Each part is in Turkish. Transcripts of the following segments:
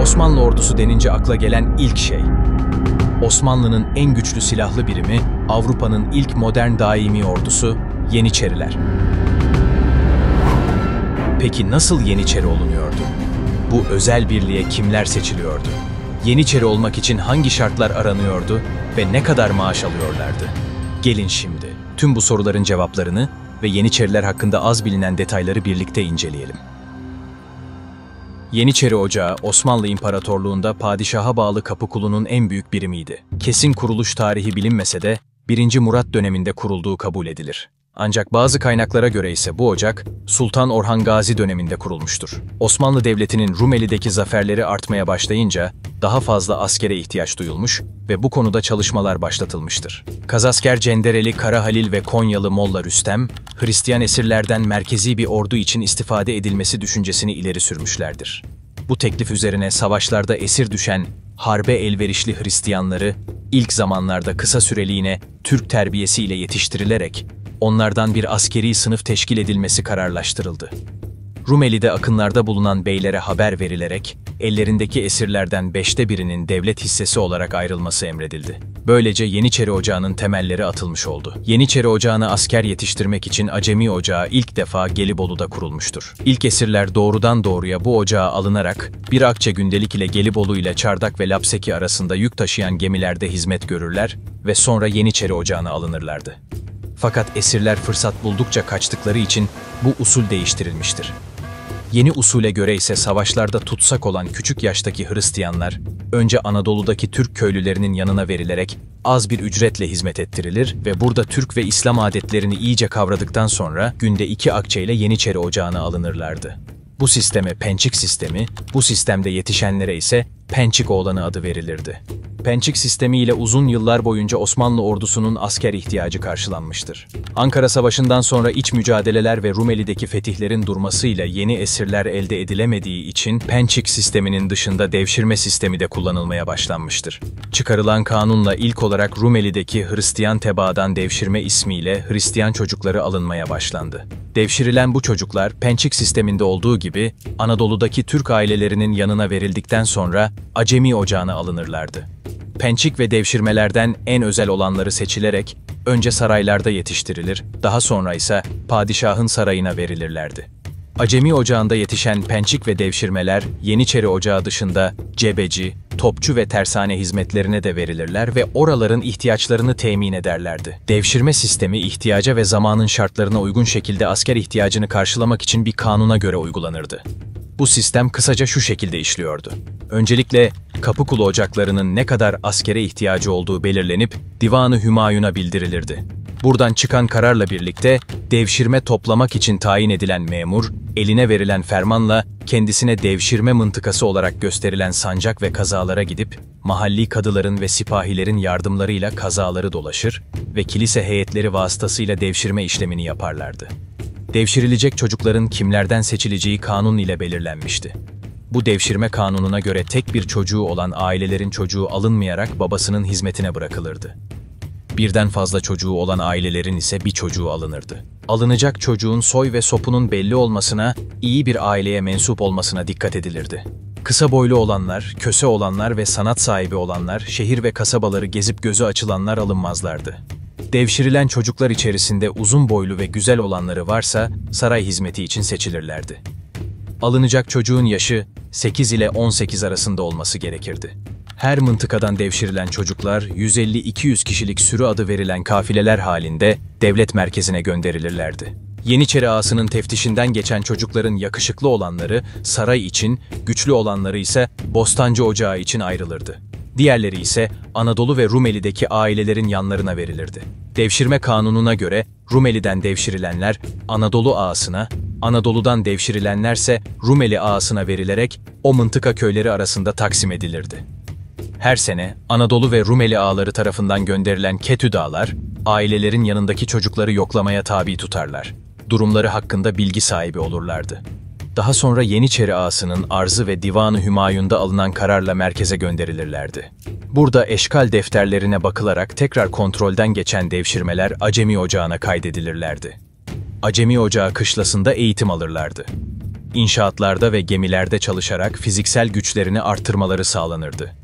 Osmanlı ordusu denince akla gelen ilk şey. Osmanlı'nın en güçlü silahlı birimi, Avrupa'nın ilk modern daimi ordusu, Yeniçeriler. Peki nasıl Yeniçeri olunuyordu? Bu özel birliğe kimler seçiliyordu? Yeniçeri olmak için hangi şartlar aranıyordu ve ne kadar maaş alıyorlardı? Gelin şimdi tüm bu soruların cevaplarını ve Yeniçeriler hakkında az bilinen detayları birlikte inceleyelim. Yeniçeri Ocağı, Osmanlı İmparatorluğu'nda padişaha bağlı kapıkulunun en büyük birimiydi. Kesin kuruluş tarihi bilinmese de 1. Murat döneminde kurulduğu kabul edilir. Ancak bazı kaynaklara göre ise bu ocak, Sultan Orhan Gazi döneminde kurulmuştur. Osmanlı Devleti'nin Rumeli'deki zaferleri artmaya başlayınca daha fazla askere ihtiyaç duyulmuş ve bu konuda çalışmalar başlatılmıştır. Kazasker Cendereli Kara Halil ve Konyalı Molla Rüstem, Hristiyan esirlerden merkezi bir ordu için istifade edilmesi düşüncesini ileri sürmüşlerdir. Bu teklif üzerine savaşlarda esir düşen, harbe elverişli Hristiyanları ilk zamanlarda kısa süreliğine Türk terbiyesiyle yetiştirilerek onlardan bir askeri sınıf teşkil edilmesi kararlaştırıldı. Rumeli'de akınlarda bulunan beylere haber verilerek ellerindeki esirlerden 5'te birinin devlet hissesi olarak ayrılması emredildi. Böylece Yeniçeri Ocağı'nın temelleri atılmış oldu. Yeniçeri Ocağı'na asker yetiştirmek için Acemi Ocağı ilk defa Gelibolu'da kurulmuştur. İlk esirler doğrudan doğruya bu ocağa alınarak bir akçe gündelik ile Gelibolu ile Çardak ve Lapseki arasında yük taşıyan gemilerde hizmet görürler ve sonra Yeniçeri Ocağı'na alınırlardı. Fakat esirler fırsat buldukça kaçtıkları için bu usul değiştirilmiştir. Yeni usule göre ise savaşlarda tutsak olan küçük yaştaki Hristiyanlar, önce Anadolu'daki Türk köylülerinin yanına verilerek az bir ücretle hizmet ettirilir ve burada Türk ve İslam adetlerini iyice kavradıktan sonra günde 2 akçeyle Yeniçeri Ocağı'na alınırlardı. Bu sisteme Pençik sistemi, bu sistemde yetişenlere ise Pençikoğlanı adı verilirdi. Pençik sistemi ile uzun yıllar boyunca Osmanlı ordusunun asker ihtiyacı karşılanmıştır. Ankara Savaşı'ndan sonra iç mücadeleler ve Rumeli'deki fetihlerin durmasıyla yeni esirler elde edilemediği için Pençik sisteminin dışında devşirme sistemi de kullanılmaya başlanmıştır. Çıkarılan kanunla ilk olarak Rumeli'deki Hristiyan tebaadan devşirme ismiyle Hristiyan çocukları alınmaya başlandı. Devşirilen bu çocuklar Pençik sisteminde olduğu gibi Anadolu'daki Türk ailelerinin yanına verildikten sonra Acemi Ocağı'na alınırlardı. Pençik ve devşirmelerden en özel olanları seçilerek önce saraylarda yetiştirilir, daha sonra ise padişahın sarayına verilirlerdi. Acemi Ocağı'nda yetişen pençik ve devşirmeler Yeniçeri Ocağı dışında cebeci, topçu ve tersane hizmetlerine de verilirler ve oraların ihtiyaçlarını temin ederlerdi. Devşirme sistemi ihtiyaca ve zamanın şartlarına uygun şekilde asker ihtiyacını karşılamak için bir kanuna göre uygulanırdı. Bu sistem kısaca şu şekilde işliyordu. Öncelikle Kapıkulu ocaklarının ne kadar askere ihtiyacı olduğu belirlenip Divan-ı Hümayun'a bildirilirdi. Buradan çıkan kararla birlikte devşirme toplamak için tayin edilen memur, eline verilen fermanla kendisine devşirme mıntıkası olarak gösterilen sancak ve kazalara gidip mahalli kadıların ve sipahilerin yardımlarıyla kazaları dolaşır ve kilise heyetleri vasıtasıyla devşirme işlemini yaparlardı. Devşirilecek çocukların kimlerden seçileceği kanun ile belirlenmişti. Bu devşirme kanununa göre tek bir çocuğu olan ailelerin çocuğu alınmayarak babasının hizmetine bırakılırdı. Birden fazla çocuğu olan ailelerin ise bir çocuğu alınırdı. Alınacak çocuğun soy ve sopunun belli olmasına, iyi bir aileye mensup olmasına dikkat edilirdi. Kısa boylu olanlar, köse olanlar ve sanat sahibi olanlar, şehir ve kasabaları gezip gözü açılanlar alınmazlardı. Devşirilen çocuklar içerisinde uzun boylu ve güzel olanları varsa saray hizmeti için seçilirlerdi. Alınacak çocuğun yaşı 8 ile 18 arasında olması gerekirdi. Her mıntıkadan devşirilen çocuklar 150-200 kişilik sürü adı verilen kafileler halinde devlet merkezine gönderilirlerdi. Yeniçeri ağasının teftişinden geçen çocukların yakışıklı olanları saray için, güçlü olanları ise Bostancı Ocağı için ayrılırdı. Diğerleri ise Anadolu ve Rumeli'deki ailelerin yanlarına verilirdi. Devşirme kanununa göre Rumeli'den devşirilenler Anadolu ağasına, Anadolu'dan devşirilenlerse Rumeli ağasına verilerek o mıntıka köyleri arasında taksim edilirdi. Her sene Anadolu ve Rumeli ağaları tarafından gönderilen ketüdağlar, ailelerin yanındaki çocukları yoklamaya tabi tutarlar. Durumları hakkında bilgi sahibi olurlardı. Daha sonra Yeniçeri ağasının arzı ve Divan-ı Hümayun'da alınan kararla merkeze gönderilirlerdi. Burada eşkal defterlerine bakılarak tekrar kontrolden geçen devşirmeler Acemi Ocağı'na kaydedilirlerdi. Acemi Ocağı kışlasında eğitim alırlardı. inşaatlarda ve gemilerde çalışarak fiziksel güçlerini arttırmaları sağlanırdı.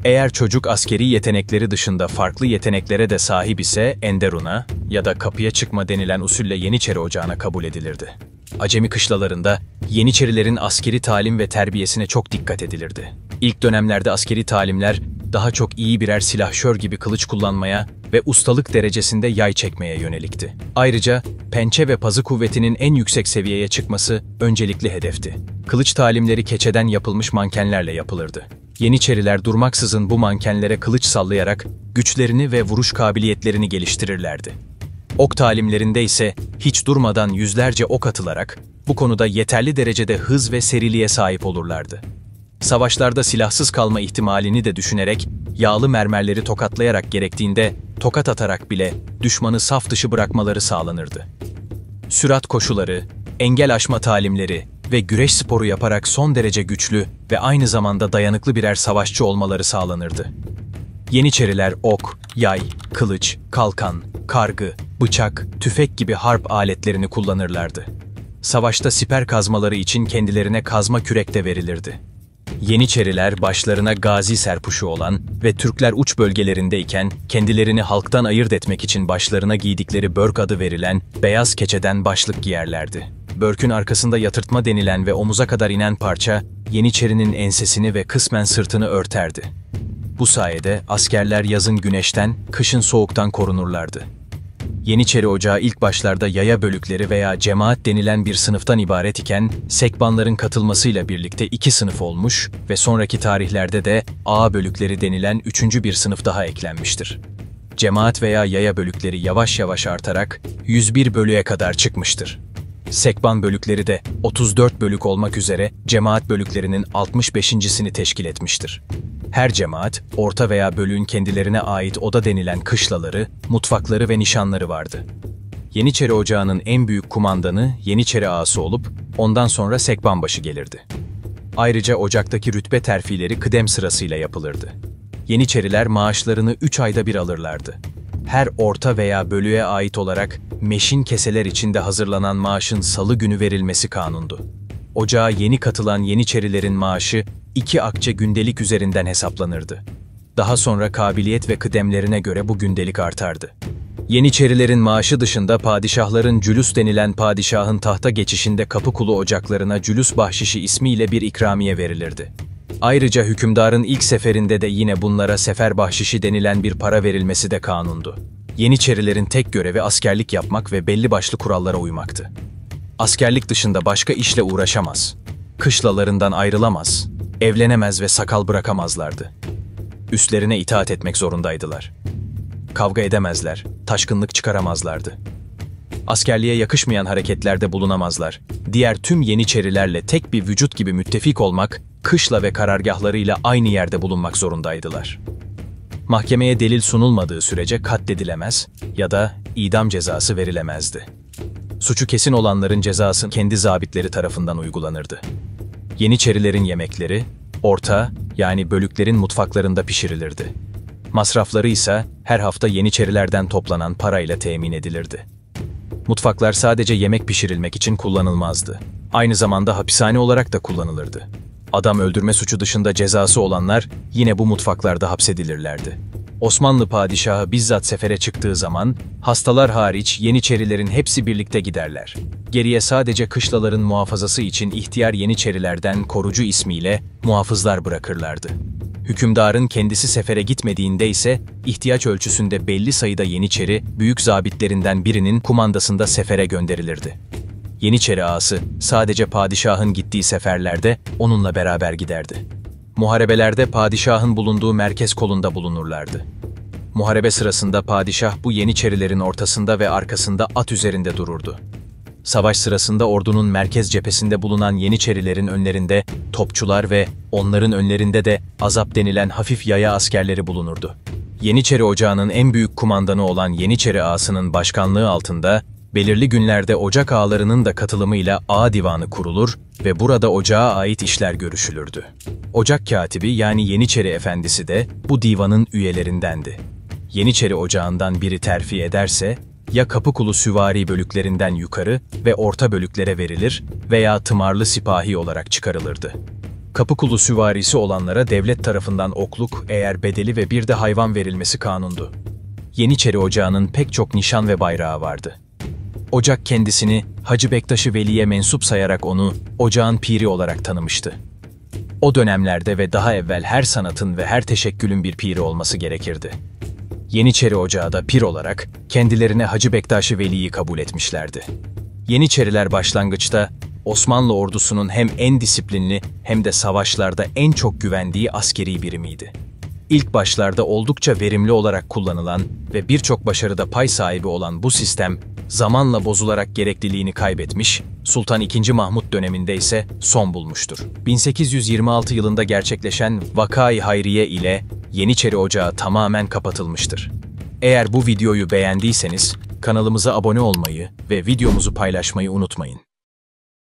Eğer çocuk askeri yetenekleri dışında farklı yeteneklere de sahip ise enderuna ya da kapıya çıkma denilen usulle Yeniçeri Ocağı'na kabul edilirdi. Acemi kışlalarında Yeniçerilerin askeri talim ve terbiyesine çok dikkat edilirdi. İlk dönemlerde askeri talimler daha çok iyi birer silahşör gibi kılıç kullanmaya ve ustalık derecesinde yay çekmeye yönelikti. Ayrıca pençe ve pazı kuvvetinin en yüksek seviyeye çıkması öncelikli hedefti. Kılıç talimleri keçeden yapılmış mankenlerle yapılırdı. Yeniçeriler durmaksızın bu mankenlere kılıç sallayarak güçlerini ve vuruş kabiliyetlerini geliştirirlerdi. Ok talimlerinde ise hiç durmadan yüzlerce ok atılarak bu konuda yeterli derecede hız ve seriliğe sahip olurlardı. Savaşlarda silahsız kalma ihtimalini de düşünerek yağlı mermerleri tokatlayarak gerektiğinde tokat atarak bile düşmanı saf dışı bırakmaları sağlanırdı. Sürat koşuları, engel aşma talimleri ve güreş sporu yaparak son derece güçlü ve aynı zamanda dayanıklı birer savaşçı olmaları sağlanırdı. Yeniçeriler ok, yay, kılıç, kalkan, kargı, bıçak, tüfek gibi harp aletlerini kullanırlardı. Savaşta siper kazmaları için kendilerine kazma kürek de verilirdi. Yeniçeriler başlarına gazi serpuşu olan ve Türkler uç bölgelerindeyken kendilerini halktan ayırt etmek için başlarına giydikleri börk adı verilen beyaz keçeden başlık giyerlerdi. Börkün arkasında yatırtma denilen ve omuza kadar inen parça Yeniçerinin ensesini ve kısmen sırtını örterdi. Bu sayede askerler yazın güneşten, kışın soğuktan korunurlardı. Yeniçeri Ocağı ilk başlarda yaya bölükleri veya cemaat denilen bir sınıftan ibaret iken, sekbanların katılmasıyla birlikte iki sınıf olmuş ve sonraki tarihlerde de ağa bölükleri denilen üçüncü bir sınıf daha eklenmiştir. Cemaat veya yaya bölükleri yavaş yavaş artarak 101 bölüğe kadar çıkmıştır. Sekban bölükleri de 34 bölük olmak üzere cemaat bölüklerinin 65.sini teşkil etmiştir. Her cemaat, orta veya bölüğün kendilerine ait oda denilen kışlaları, mutfakları ve nişanları vardı. Yeniçeri Ocağı'nın en büyük kumandanı Yeniçeri Ağası olup, ondan sonra sekbanbaşı gelirdi. Ayrıca ocaktaki rütbe terfileri kıdem sırasıyla yapılırdı. Yeniçeriler maaşlarını 3 ayda bir alırlardı. Her orta veya bölüğe ait olarak meşin keseler içinde hazırlanan maaşın salı günü verilmesi kanundu. Ocağa yeni katılan Yeniçerilerin maaşı 2 akçe gündelik üzerinden hesaplanırdı. Daha sonra kabiliyet ve kıdemlerine göre bu gündelik artardı. Yeniçerilerin maaşı dışında padişahların cülüs denilen padişahın tahta geçişinde Kapıkulu ocaklarına cülüs bahşişi ismiyle bir ikramiye verilirdi. Ayrıca hükümdarın ilk seferinde de yine bunlara sefer bahşişi denilen bir para verilmesi de kanundu. Yeniçerilerin tek görevi askerlik yapmak ve belli başlı kurallara uymaktı. Askerlik dışında başka işle uğraşamaz, kışlalarından ayrılamaz, evlenemez ve sakal bırakamazlardı. Üstlerine itaat etmek zorundaydılar. Kavga edemezler, taşkınlık çıkaramazlardı. Askerliğe yakışmayan hareketlerde bulunamazlar. Diğer tüm Yeniçerilerle tek bir vücut gibi müttefik olmak, kışla ve karargahlarıyla aynı yerde bulunmak zorundaydılar. Mahkemeye delil sunulmadığı sürece katledilemez ya da idam cezası verilemezdi. Suçu kesin olanların cezası kendi zabitleri tarafından uygulanırdı. Yeniçerilerin yemekleri, orta yani bölüklerin mutfaklarında pişirilirdi. Masrafları ise her hafta Yeniçerilerden toplanan parayla temin edilirdi. Mutfaklar sadece yemek pişirilmek için kullanılmazdı. Aynı zamanda hapishane olarak da kullanılırdı. Adam öldürme suçu dışında cezası olanlar yine bu mutfaklarda hapsedilirlerdi. Osmanlı padişahı bizzat sefere çıktığı zaman, hastalar hariç Yeniçerilerin hepsi birlikte giderler. Geriye sadece kışlaların muhafazası için ihtiyar Yeniçerilerden korucu ismiyle muhafızlar bırakırlardı. Hükümdarın kendisi sefere gitmediğinde ise ihtiyaç ölçüsünde belli sayıda Yeniçeri, büyük zabitlerinden birinin kumandasında sefere gönderilirdi. Yeniçeri ağası sadece padişahın gittiği seferlerde onunla beraber giderdi. Muharebelerde padişahın bulunduğu merkez kolunda bulunurlardı. Muharebe sırasında padişah bu Yeniçerilerin ortasında ve arkasında at üzerinde dururdu. Savaş sırasında ordunun merkez cephesinde bulunan Yeniçerilerin önlerinde topçular ve onların önlerinde de azap denilen hafif yaya askerleri bulunurdu. Yeniçeri Ocağı'nın en büyük kumandanı olan Yeniçeri Ağası'nın başkanlığı altında belirli günlerde ocak ağalarının da katılımıyla ağa divanı kurulur ve burada ocağa ait işler görüşülürdü. Ocak katibi yani Yeniçeri Efendisi de bu divanın üyelerindendi. Yeniçeri Ocağı'ndan biri terfi ederse, ya Kapıkulu süvari bölüklerinden yukarı ve orta bölüklere verilir veya tımarlı sipahi olarak çıkarılırdı. Kapıkulu süvarisi olanlara devlet tarafından okluk, eğer bedeli ve bir de hayvan verilmesi kanundu. Yeniçeri Ocağı'nın pek çok nişan ve bayrağı vardı. Ocak kendisini Hacı Bektaş-ı Veli'ye mensup sayarak onu ocağın piri olarak tanımıştı. O dönemlerde ve daha evvel her sanatın ve her teşekkülün bir piri olması gerekirdi. Yeniçeri Ocağı da pir olarak kendilerine Hacı Bektaş-ı Veli'yi kabul etmişlerdi. Yeniçeriler başlangıçta Osmanlı ordusunun hem en disiplinli hem de savaşlarda en çok güvendiği askeri birimiydi. İlk başlarda oldukça verimli olarak kullanılan ve birçok başarıda pay sahibi olan bu sistem, zamanla bozularak gerekliliğini kaybetmiş, Sultan II. Mahmut döneminde ise son bulmuştur. 1826 yılında gerçekleşen Vaka-i Hayriye ile Yeniçeri Ocağı tamamen kapatılmıştır. Eğer bu videoyu beğendiyseniz kanalımıza abone olmayı ve videomuzu paylaşmayı unutmayın.